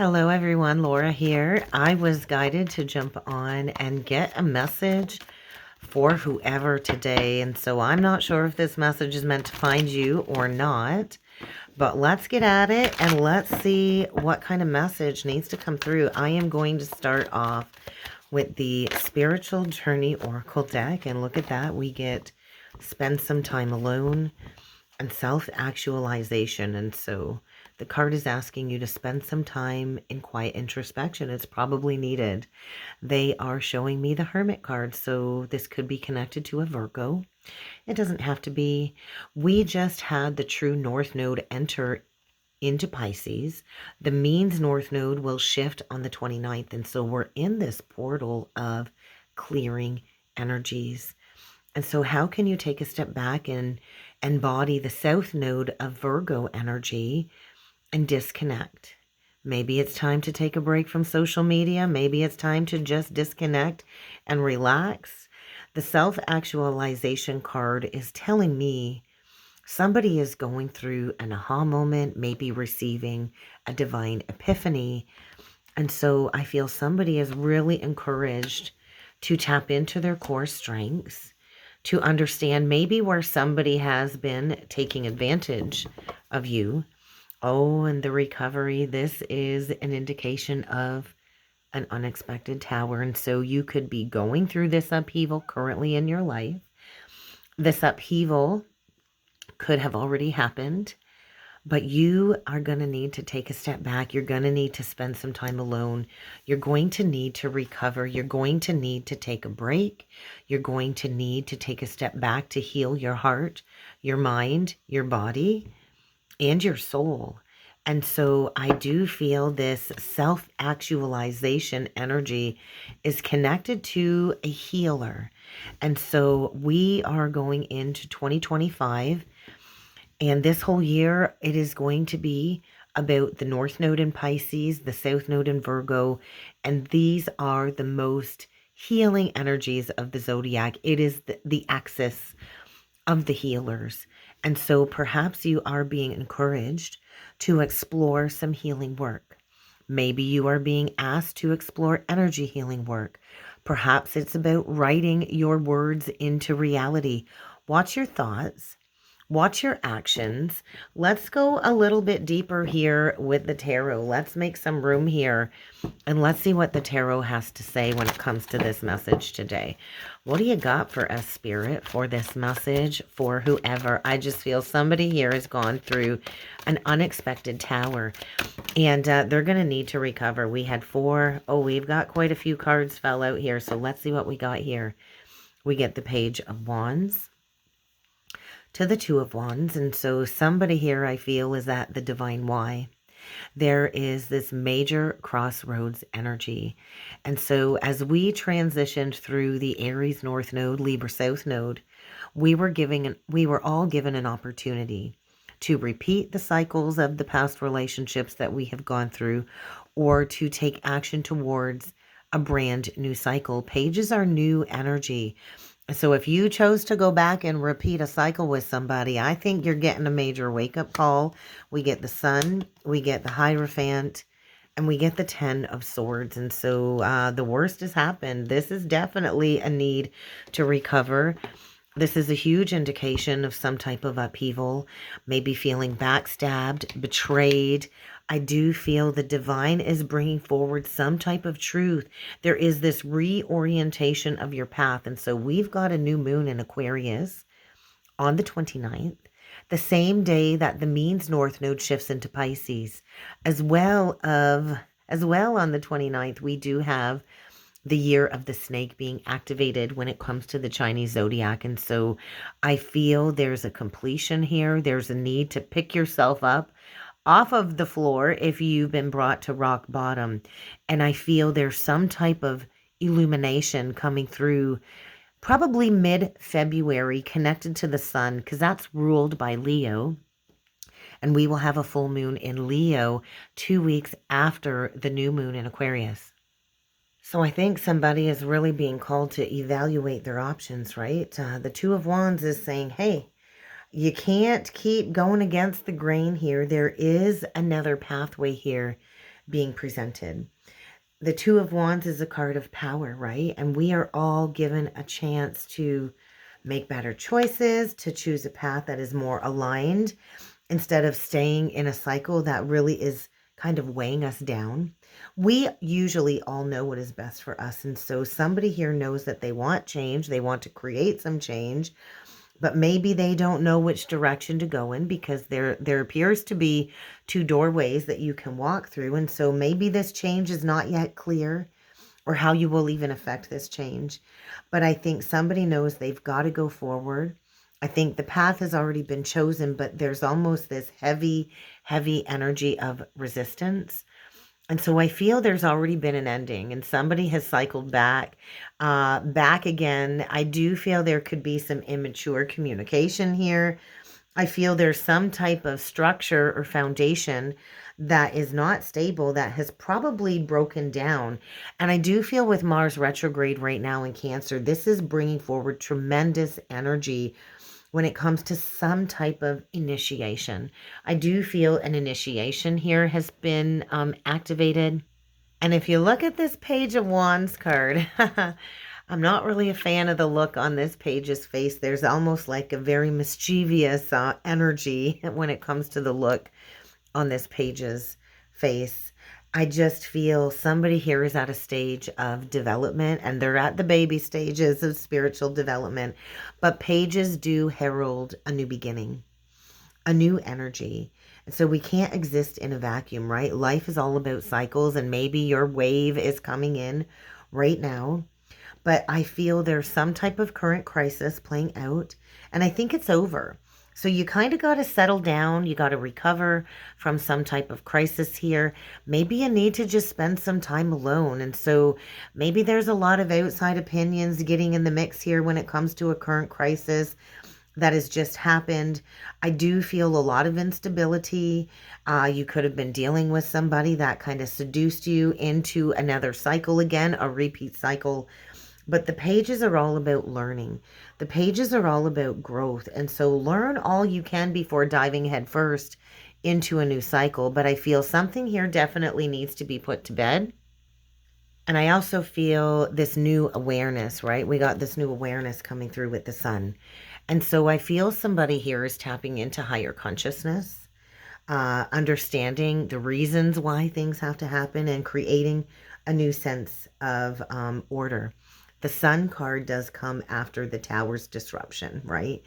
Hello everyone, Laura here. I was guided to jump on and get a message for whoever today. And so I'm not sure if this message is meant to find you or not, but let's get at it and let's see what kind of message needs to come through. I am going to start off with the Spiritual Journey Oracle deck, and look at that. We get spend some time alone and self-actualization. And so the card is asking you to spend some time in quiet introspection. It's probably needed. They are showing me the Hermit card, so this could be connected to a Virgo. It doesn't have to be. We just had the true North Node enter into Pisces. The means North Node will shift on the 29th, and so we're in this portal of clearing energies. And so how can you take a step back and embody the South Node of Virgo energy and disconnect? Maybe it's time to take a break from social media. Maybe it's time to just disconnect and relax. The self-actualization card is telling me somebody is going through an aha moment, maybe receiving a divine epiphany. And so I feel somebody is really encouraged to tap into their core strengths, to understand maybe where somebody has been taking advantage of you. Oh, and the recovery, this is an indication of an unexpected tower. And so you could be going through this upheaval currently in your life. This upheaval could have already happened, but you are going to need to take a step back. You're going to need to spend some time alone. You're going to need to recover. You're going to need to take a break. You're going to need to take a step back to heal your heart, your mind, your body, and your soul. And so I do feel this self-actualization energy is connected to a healer. And so we are going into 2025. And this whole year, it is going to be about the North Node in Pisces, the South Node in Virgo, and these are the most healing energies of the zodiac. It is the axis of the healers. And so perhaps you are being encouraged to explore some healing work. Maybe you are being asked to explore energy healing work. Perhaps it's about writing your words into reality. Watch your thoughts. Watch your actions. Let's go a little bit deeper here with the tarot. Let's make some room here and let's see what the tarot has to say when it comes to this message today. What do you got for us, Spirit, for this message for whoever? I just feel somebody here has gone through an unexpected tower and they're going to need to recover. We had 4. Oh, we've got quite a few cards fell out here. So let's see what we got here. We get the Page of Wands to the Two of Wands. And so somebody here, I feel, is at the divine why. There is this major crossroads energy. And so as we transitioned through the Aries North Node, Libra South Node, we were all given an opportunity to repeat the cycles of the past relationships that we have gone through, or to take action towards a brand new cycle. Pages are new energy. So if you chose to go back and repeat a cycle with somebody, I think you're getting a major wake-up call. We get the Sun, we get the Hierophant, and we get the 10 of Swords. And so the worst has happened. This is definitely a need to recover. This is a huge indication of some type of upheaval, maybe feeling backstabbed, betrayed. I do feel the divine is bringing forward some type of truth. There is this reorientation of your path. And so we've got a new moon in Aquarius on the 29th, the same day that the means North Node shifts into Pisces. As well on the 29th, we do have the year of the snake being activated when it comes to the Chinese zodiac. And so I feel there's a completion here. There's a need to pick yourself up off of the floor if you've been brought to rock bottom. And I feel there's some type of illumination coming through probably mid-February connected to the sun, because that's ruled by Leo. And we will have a full moon in Leo 2 weeks after the new moon in Aquarius. So I think somebody is really being called to evaluate their options, right? The Two of Wands is saying, hey, you can't keep going against the grain here. There is another pathway here being presented. The Two of Wands is a card of power, right? And we are all given a chance to make better choices, to choose a path that is more aligned instead of staying in a cycle that really is kind of weighing us down. We usually all know what is best for us. And so somebody here knows that they want change. They want to create some change, but maybe they don't know which direction to go in because there appears to be two doorways that you can walk through. And so maybe this change is not yet clear or how you will even affect this change. But I think somebody knows they've got to go forward. I think the path has already been chosen, but there's almost this heavy, heavy energy of resistance. And so I feel there's already been an ending and somebody has cycled back again. I do feel there could be some immature communication here. I feel there's some type of structure or foundation that is not stable, that has probably broken down. And I do feel with Mars retrograde right now in Cancer, this is bringing forward tremendous energy when it comes to some type of initiation. I do feel an initiation here has been activated. And if you look at this Page of Wands card, I'm not really a fan of the look on this page's face. There's almost like a very mischievous energy when it comes to the look on this page's face. I just feel somebody here is at a stage of development and they're at the baby stages of spiritual development. But pages do herald a new beginning, a new energy. And so we can't exist in a vacuum, right? Life is all about cycles and maybe your wave is coming in right now. But I feel there's some type of current crisis playing out and I think it's over. So you kind of got to settle down. You got to recover from some type of crisis here. Maybe you need to just spend some time alone. And so maybe there's a lot of outside opinions getting in the mix here when it comes to a current crisis that has just happened. I do feel a lot of instability. You could have been dealing with somebody that kind of seduced you into another cycle again, a repeat cycle. But the pages are all about learning. The pages are all about growth. And so learn all you can before diving headfirst into a new cycle. But I feel something here definitely needs to be put to bed. And I also feel this new awareness, right? We got this new awareness coming through with the sun. And so I feel somebody here is tapping into higher consciousness, understanding the reasons why things have to happen and creating a new sense of order. The Sun card does come after the Tower's disruption, right?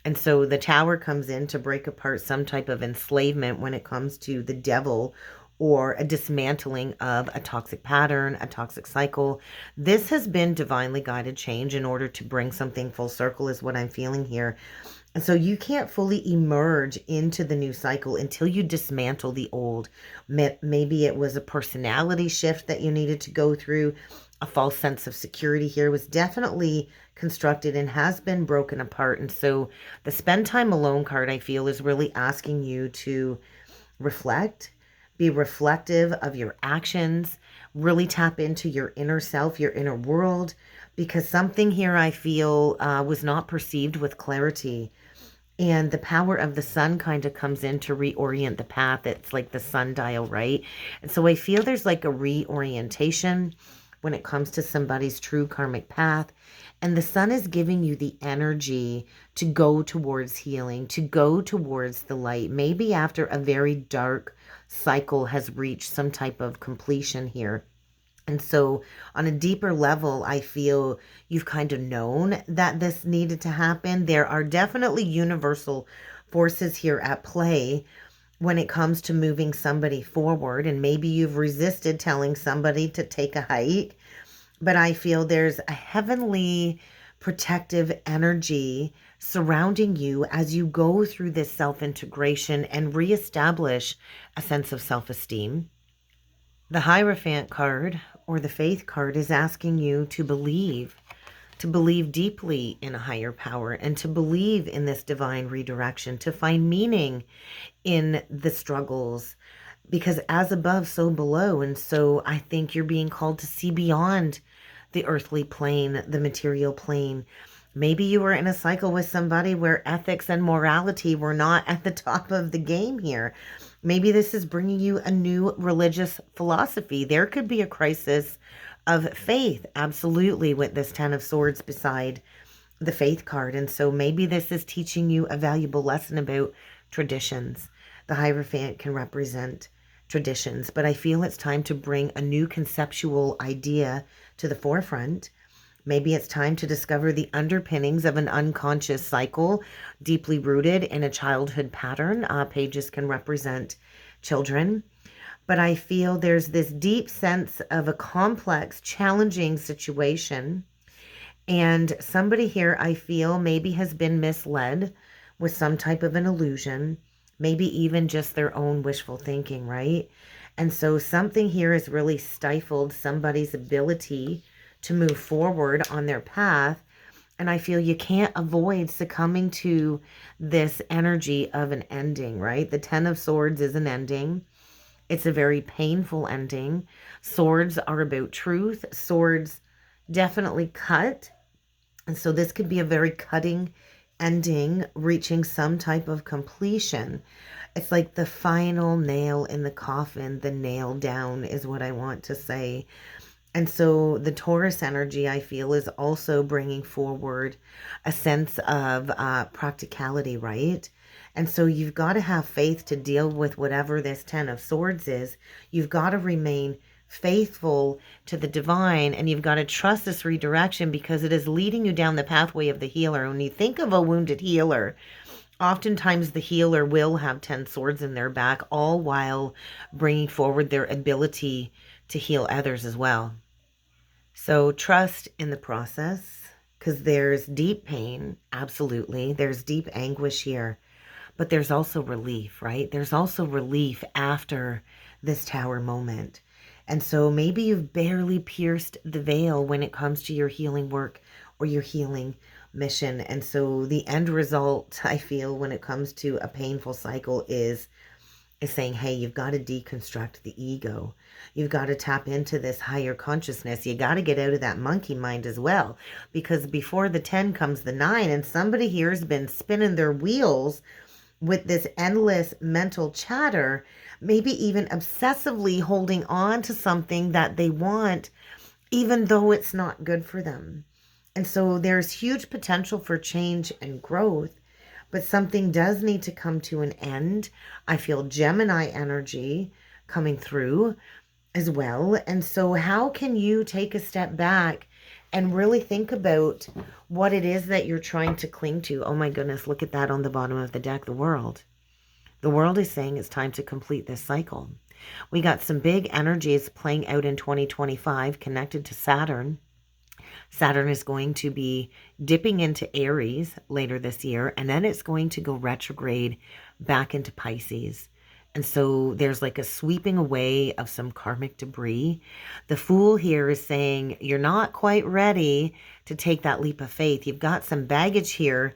And so the Tower comes in to break apart some type of enslavement when it comes to the devil or a dismantling of a toxic pattern, a toxic cycle. This has been divinely guided change in order to bring something full circle is what I'm feeling here. And so you can't fully emerge into the new cycle until you dismantle the old. Maybe it was a personality shift that you needed to go through. A false sense of security here was definitely constructed and has been broken apart. And so the spend time alone card, I feel, is really asking you to reflect, be reflective of your actions, really tap into your inner self, your inner world, because something here I feel was not perceived with clarity. And the power of the sun kind of comes in to reorient the path. It's like the sundial, right? And so I feel there's like a reorientation when it comes to somebody's true karmic path. And the sun is giving you the energy to go towards healing, to go towards the light. Maybe after a very dark cycle has reached some type of completion here. And so on a deeper level, I feel you've kind of known that this needed to happen. There are definitely universal forces here at play when it comes to moving somebody forward. And maybe you've resisted telling somebody to take a hike. But I feel there's a heavenly protective energy surrounding you as you go through this self-integration and reestablish a sense of self-esteem. The Hierophant card or the Faith card is asking you to believe deeply in a higher power and to believe in this divine redirection, to find meaning in the struggles, because as above, so below. And so I think you're being called to see beyond the earthly plane, the material plane. Maybe you were in a cycle with somebody where ethics and morality were not at the top of the game here. Maybe this is bringing you a new religious philosophy. There could be a crisis of faith, absolutely, with this Ten of Swords beside the Faith card. And so maybe this is teaching you a valuable lesson about traditions. The Hierophant can represent traditions, but I feel it's time to bring a new conceptual idea to the forefront. Maybe it's time to discover the underpinnings of an unconscious cycle deeply rooted in a childhood pattern. Pages can represent children. But I feel there's this deep sense of a complex, challenging situation. And somebody here, I feel, maybe has been misled with some type of an illusion, maybe even just their own wishful thinking, right? And so something here has really stifled somebody's ability to move forward on their path. And I feel you can't avoid succumbing to this energy of an ending, right? The Ten of Swords is an ending. It's a very painful ending. Swords are about truth. Swords definitely cut. And so this could be a very cutting ending, reaching some type of completion. It's like the final nail in the coffin, the nail down is what I want to say. And so the Taurus energy, I feel, is also bringing forward a sense of practicality, right? And so you've got to have faith to deal with whatever this Ten of Swords is. You've got to remain faithful to the divine, and you've got to trust this redirection because it is leading you down the pathway of the healer. When you think of a wounded healer, oftentimes the healer will have 10 swords in their back, all while bringing forward their ability to heal others as well. So trust in the process, because there's deep pain, absolutely. There's deep anguish here, but there's also relief, right? There's also relief after this Tower moment. And so maybe you've barely pierced the veil when it comes to your healing work or your healing mission. And so the end result, I feel, when it comes to a painful cycle is saying, hey, you've got to deconstruct the ego. You've got to tap into this higher consciousness. You got to get out of that monkey mind as well, because before the 10 comes the 9, and somebody here has been spinning their wheels with this endless mental chatter, maybe even obsessively holding on to something that they want, even though it's not good for them. And so there's huge potential for change and growth, but something does need to come to an end. I feel Gemini energy coming through as well. And so how can you take a step back and really think about what it is that you're trying to cling to? Oh my goodness, look at that on the bottom of the deck, the world. The world is saying it's time to complete this cycle. We got some big energies playing out in 2025 connected to Saturn. Saturn is going to be dipping into Aries later this year, and then it's going to go retrograde back into Pisces. And so there's like a sweeping away of some karmic debris. The Fool here is saying you're not quite ready to take that leap of faith. You've got some baggage here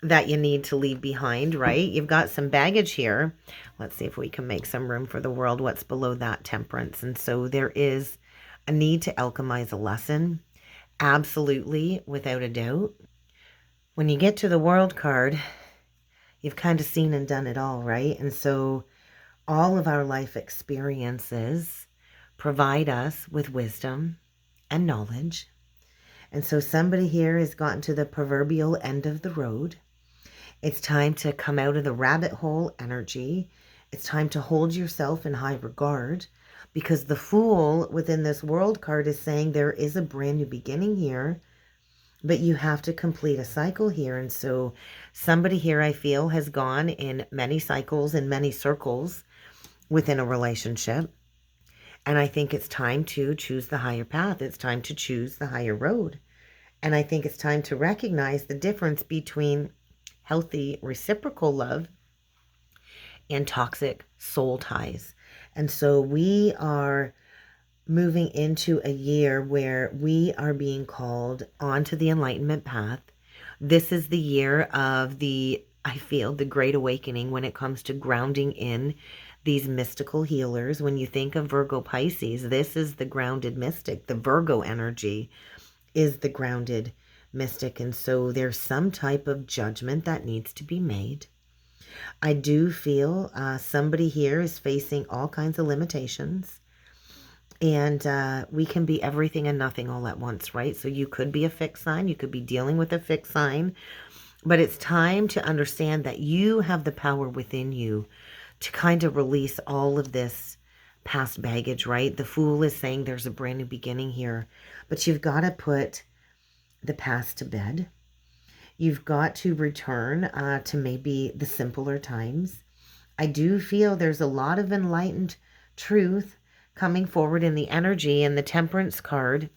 that you need to leave behind, right? You've got some baggage here. Let's see if we can make some room for the world. What's below that? Temperance. And so there is a need to alchemize a lesson. Absolutely, without a doubt. When you get to the World card, you've kind of seen and done it all, right? And so all of our life experiences provide us with wisdom and knowledge. And so somebody here has gotten to the proverbial end of the road. It's time to come out of the rabbit hole energy. It's time to hold yourself in high regard, because the Fool within this World card is saying there is a brand new beginning here, but you have to complete a cycle here. And so somebody here, I feel, has gone in many cycles, in many circles within a relationship. And I think it's time to choose the higher path. It's time to choose the higher road. And I think it's time to recognize the difference between healthy reciprocal love and toxic soul ties. And so we are moving into a year where we are being called onto the enlightenment path. This is the year of I feel, the great awakening when it comes to grounding in these mystical healers. When you think of Virgo Pisces, this is the grounded mystic. The Virgo energy is the grounded mystic. And so there's some type of judgment that needs to be made. I do feel somebody here is facing all kinds of limitations. And we can be everything and nothing all at once, right? So you could be a fixed sign. You could be dealing with a fixed sign. But it's time to understand that you have the power within you to kind of release all of this past baggage, right? The Fool is saying there's a brand new beginning here. But you've got to put the past to bed. You've got to return to maybe the simpler times. I do feel there's a lot of enlightened truth coming forward in the energy, and the Temperance card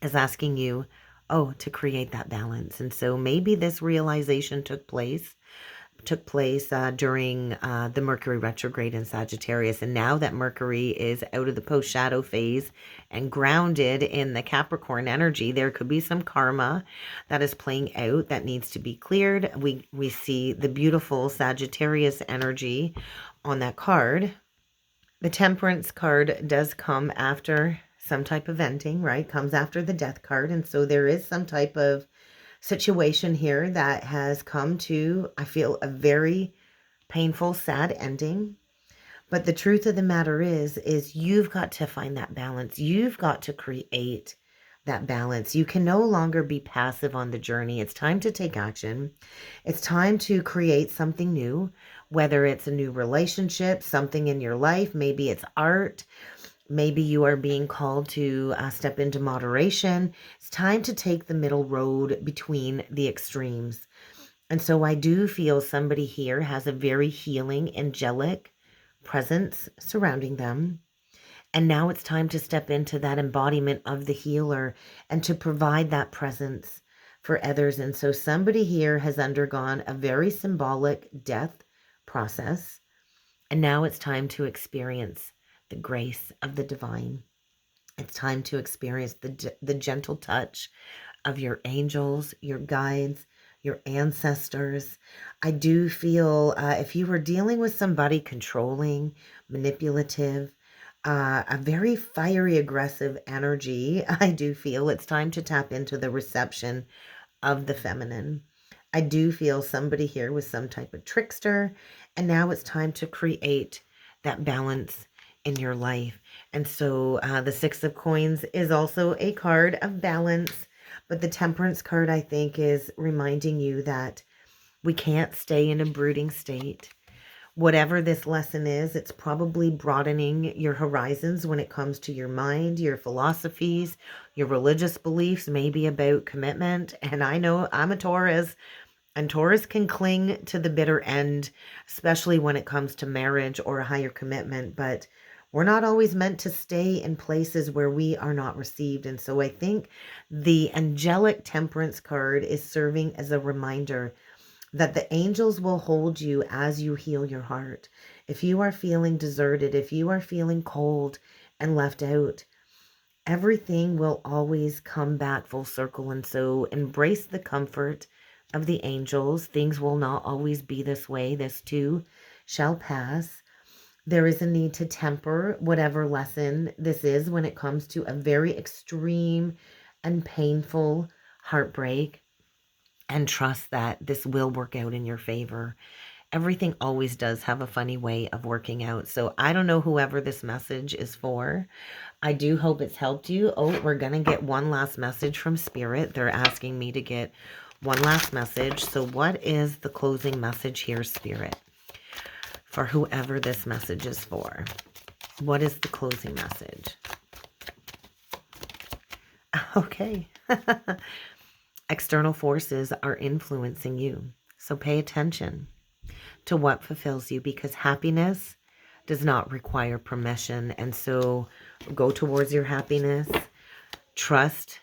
is asking you, oh, to create that balance. And so maybe this realization took place during the Mercury retrograde in Sagittarius. And now that Mercury is out of the post-shadow phase and grounded in the Capricorn energy, there could be some karma that is playing out that needs to be cleared. We see the beautiful Sagittarius energy on that card. The Temperance card does come after some type of ending, right? Comes after the Death card. And so there is some type of situation here that has come to, I feel, a very painful, sad ending. But the truth of the matter is you've got to find that balance. You've got to create that balance. You can no longer be passive on the journey. It's time to take action. It's time to create something new, whether it's a new relationship, something in your life, maybe it's art. Maybe you are being called to step into moderation. It's time to take the middle road between the extremes. And so I do feel somebody here has a very healing, angelic presence surrounding them. And now it's time to step into that embodiment of the healer and to provide that presence for others. And so somebody here has undergone a very symbolic death process. And now it's time to experience the grace of the divine. It's time to experience the gentle touch of your angels, your guides, your ancestors. I do feel if you were dealing with somebody controlling, manipulative, a very fiery, aggressive energy, I do feel it's time to tap into the reception of the feminine. I do feel somebody here was some type of trickster, and now it's time to create that balance in your life. And so the Six of Coins is also a card of balance, but the Temperance card, I think, is reminding you that we can't stay in a brooding state. Whatever this lesson is, it's probably broadening your horizons when it comes to your mind, your philosophies, your religious beliefs, maybe about commitment. And I know I'm a Taurus, and Taurus can cling to the bitter end, especially when it comes to marriage or a higher commitment. But we're not always meant to stay in places where we are not received. And so I think the angelic Temperance card is serving as a reminder that the angels will hold you as you heal your heart. If you are feeling deserted, if you are feeling cold and left out, everything will always come back full circle. And so embrace the comfort of the angels. Things will not always be this way. This too shall pass. There is a need to temper whatever lesson this is when it comes to a very extreme and painful heartbreak, and trust that this will work out in your favor. Everything always does have a funny way of working out. So I don't know whoever this message is for. I do hope it's helped you. Oh, we're going to get one last message from Spirit. They're asking me to get one last message. So what is the closing message here, Spirit, for whoever this message is for? What is the closing message? Okay. External forces are influencing you. So pay attention to what fulfills you, because happiness does not require permission. And so go towards your happiness. Trust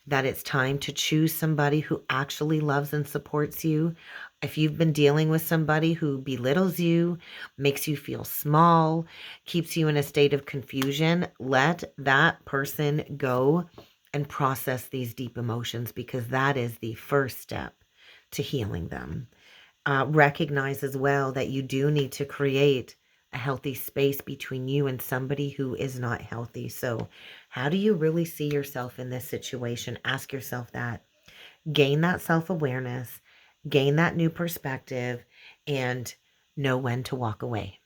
that it's time to choose somebody who actually loves and supports you. If you've been dealing with somebody who belittles you, makes you feel small, keeps you in a state of confusion, let that person go and process these deep emotions, because that is the first step to healing them. Recognize as well that you do need to create a healthy space between you and somebody who is not healthy. So how do you really see yourself in this situation? Ask yourself that. Gain that self-awareness, gain that new perspective, and know when to walk away.